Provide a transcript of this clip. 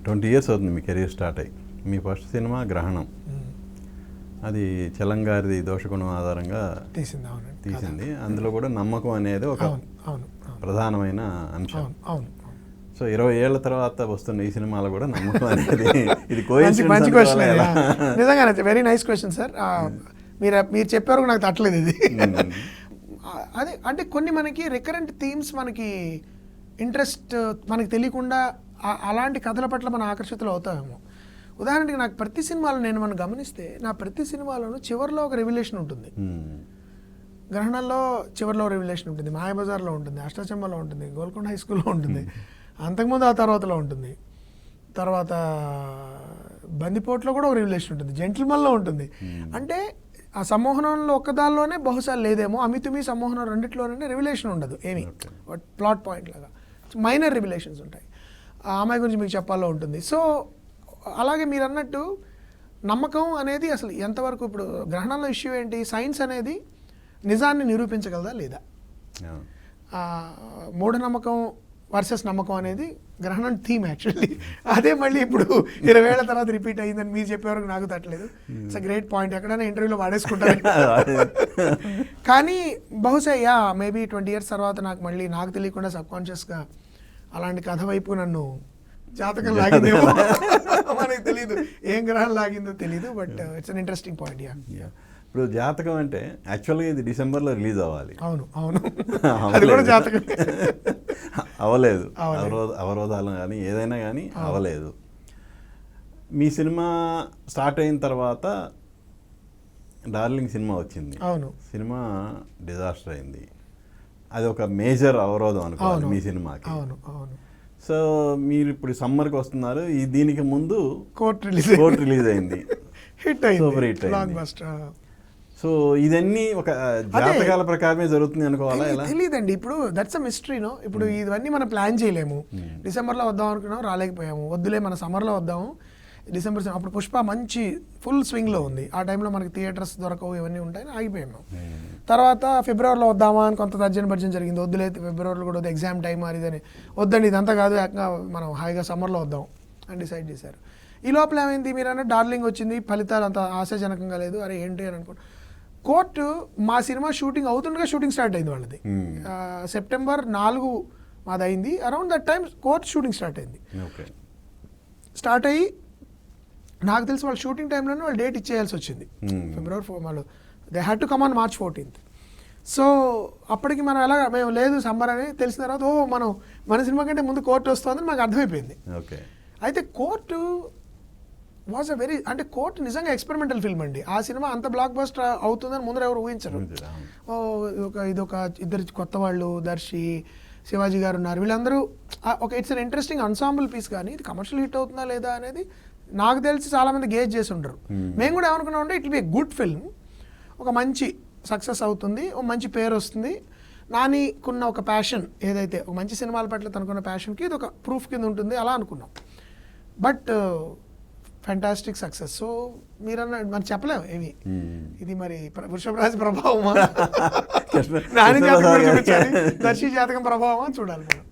20 years అవుతుంది మీ career start అయ్యి. మీ first cinema గ్రహణం, అది చలంగారిది దోషగుణం ఆధారంగా తీసింది. అందులో కూడా నమ్మకం అనేది ఒక ప్రధానమైన అంశం. సో 20 ఏళ్ల తర్వాత వస్తున్న ఈ సినిమాలో కూడా నమ్మకం అనేది ఇది మంచి క్వశ్చన్. నిజంగానే వెరీ నైస్ క్వశ్చన్ సార్. మీరు చెప్పారు నాకు తట్టలేదు ఇది. అదే అంటే కొన్ని మనకి రికరెంట్ థీమ్స్ మనకి ఇంట్రెస్ట్ మనకి తెలియకుండా అలాంటి కథల పట్ల మనం ఆకర్షితులు అవుతామేమో. ఉదాహరణకి నాకు ప్రతి సినిమాలో మనం గమనిస్తే నా ప్రతి సినిమాలోనూ చివరిలో ఒక రెవల్యూషన్ ఉంటుంది. గ్రహణంలో చివరిలో రెవల్యూషన్ ఉంటుంది, మాయాబజార్లో ఉంటుంది, అష్టాచమ్మలో ఉంటుంది, గోల్కొండ హై స్కూల్లో ఉంటుంది, అంతకుముందు ఆ తర్వాతలో ఉంటుంది, తర్వాత బందిపోట్లో కూడా ఒక రెవల్యూషన్ ఉంటుంది, జెంటిల్మన్లో ఉంటుంది. అంటే ఆ సమ్మోహనంలో ఒక్కదానిలోనే బహుశా లేదేమో, అమితుమి సమ్మోహనం రెండిట్లోనే రెవల్యూషన్ ఉండదు ఏమి, ప్లాట్ పాయింట్ లాగా మైనర్ రెవల్యూషన్స్ ఉంటాయి. ఆ అమ్మాయి గురించి మీకు చెప్పాలో ఉంటుంది. సో అలాగే మీరు అన్నట్టు నమ్మకం అనేది అసలు ఎంతవరకు, ఇప్పుడు గ్రహణంలో ఇష్యూ ఏంటి, సైన్స్ అనేది నిజాన్ని నిరూపించగలదా లేదా, మూఢనమ్మకం వర్సెస్ నమ్మకం అనేది గ్రహణం థీమ్ యాక్చువల్లీ. అదే మళ్ళీ ఇప్పుడు 20 ఏళ్ల తర్వాత రిపీట్ అయ్యిందని మీరు చెప్పేవరకు నాకు తట్టలేదు. ఇట్స్ అ గ్రేట్ పాయింట్, ఎక్కడైనా ఇంటర్వ్యూలో వాడేసుకుంటారు. కానీ బహుశా మేబీ 20 years తర్వాత నాకు మళ్ళీ నాకు తెలియకుండా సబ్కాన్షియస్గా అలాంటి కథ వైపు నన్ను జాతకం లాగిందేమో, మనకి తెలియదు ఏం గ్రహం లాగిందో తెలియదు. But it's an interesting point. ఇప్పుడు జాతకం అంటే యాక్చువల్గా ఇది డిసెంబర్లో రిలీజ్ అవ్వాలి. అవును అవును, అది కూడా జాతకం అవ్వలేదు. అవరోధాలు కానీ ఏదైనా కానీ అవ్వలేదు. మీ సినిమా స్టార్ట్ అయిన తర్వాత డార్లింగ్ సినిమా వచ్చింది. అవును, సినిమా డిజాస్టర్ అయింది. అది ఒక మేజర్ అవరోధం అనుకోవాలి మీ సినిమాకి. అవును అవును. సో మీరు ఇప్పుడు సమ్మర్కి వస్తున్నారు, దీనికి ముందు కోర్ట్ రిలీజ్ అయింది, హిట్ అయింది, సూపర్ హిట్ అయింది. సో ఇదన్నీ ఒక జాతకాల ప్రకారమే జరుగుతుంది అనుకోవాలా? ఎలా తెలియదండి. ఇప్పుడు దట్స్ అ మిస్టరీనో. ఇప్పుడు ఇవన్నీ మనం ప్లాన్ చేయలేము. డిసెంబర్లో వద్దాం అనుకున్నాం, రాలేకపోయాము. వద్దులే మన సమ్మర్లో వద్దాము, డిసెంబర్. అప్పుడు పుష్ప మంచి ఫుల్ స్వింగ్లో ఉంది. ఆ టైంలో మనకి థియేటర్స్ దొరకవు, ఇవన్నీ ఉంటాయని ఆగిపోయాము. తర్వాత ఫిబ్రవరిలో వద్దామా అని కొంత తర్జన జరిగింది. వద్దులే ఫిబ్రవరిలో కూడా వద్దు, ఎగ్జామ్ టైం అది ఇదని, వద్దండి ఇదంతా కాదు, మనం హాయిగా సమ్మర్లో వద్దాం అని డిసైడ్ చేశారు. ఈ లోపల ఏమైంది, మీరు అన్న డార్లింగ్ వచ్చింది, ఫలితాలు అంత ఆశాజనకంగా లేదు. అరే ఏంటి అని అనుకోండి. కోర్టు మా సినిమా షూటింగ్ అవుతుండగా షూటింగ్ స్టార్ట్ అయింది వాళ్ళది. సెప్టెంబర్ 4 మాది అయింది. Around that time court shooting start అయింది. స్టార్ట్ అయ్యి నాకు తెలిసి వాళ్ళు షూటింగ్ టైంలోనే వాళ్ళు డేట్ ఇచ్చేయాల్సి వచ్చింది. ఫిబ్రవరి 4 వాళ్ళు they had to come on March 14th. So అప్పటికి మనం ఎలా మేము లేదు సమ్మర్ అని తెలిసిన తర్వాత మన సినిమా కంటే ముందు కోర్టు వస్తుందని మాకు అర్థమైపోయింది. అయితే కోర్టు వాజ్ అ వెరీ, అంటే కోర్టు నిజంగా ఎక్స్పెరిమెంటల్ ఫిల్మ్ అండి. ఆ సినిమా అంత బ్లాక్ బస్టర్ అవుతుందని ముందర ఎవరు ఊహించరు. ఇదొక ఇద్దరు కొత్త వాళ్ళు, దర్శి, శివాజీ గారు ఉన్నారు, వీళ్ళందరూ ఒక ఇట్స్ అన్ ఇంట్రెస్టింగ్ అన్సాంబుల్ పీస్. కానీ ఇది కమర్షియల్ హిట్ అవుతుందా లేదా అనేది నాకు తెలిసి చాలామంది గేజ్ చేసి ఉంటారు. మేము కూడా ఏమనుకున్నామంటే it will be a good film, ఒక మంచి సక్సెస్ అవుతుంది, ఒక మంచి పేరు వస్తుంది. నానికున్న ఒక ప్యాషన్ ఏదైతే, ఒక మంచి సినిమాల పట్ల తనకున్న ప్యాషన్కి ఇది ఒక ప్రూఫ్ కింద ఉంటుంది, అలా అనుకున్నాం. But fantastic success. సో మీరన్న మనం చెప్పలేము ఏమి, ఇది మరి వృషభ రాశి ప్రభావమా, నాని జాతకం చూపించాలి, దర్శి జాతకం ప్రభావమా చూడాలి మనం.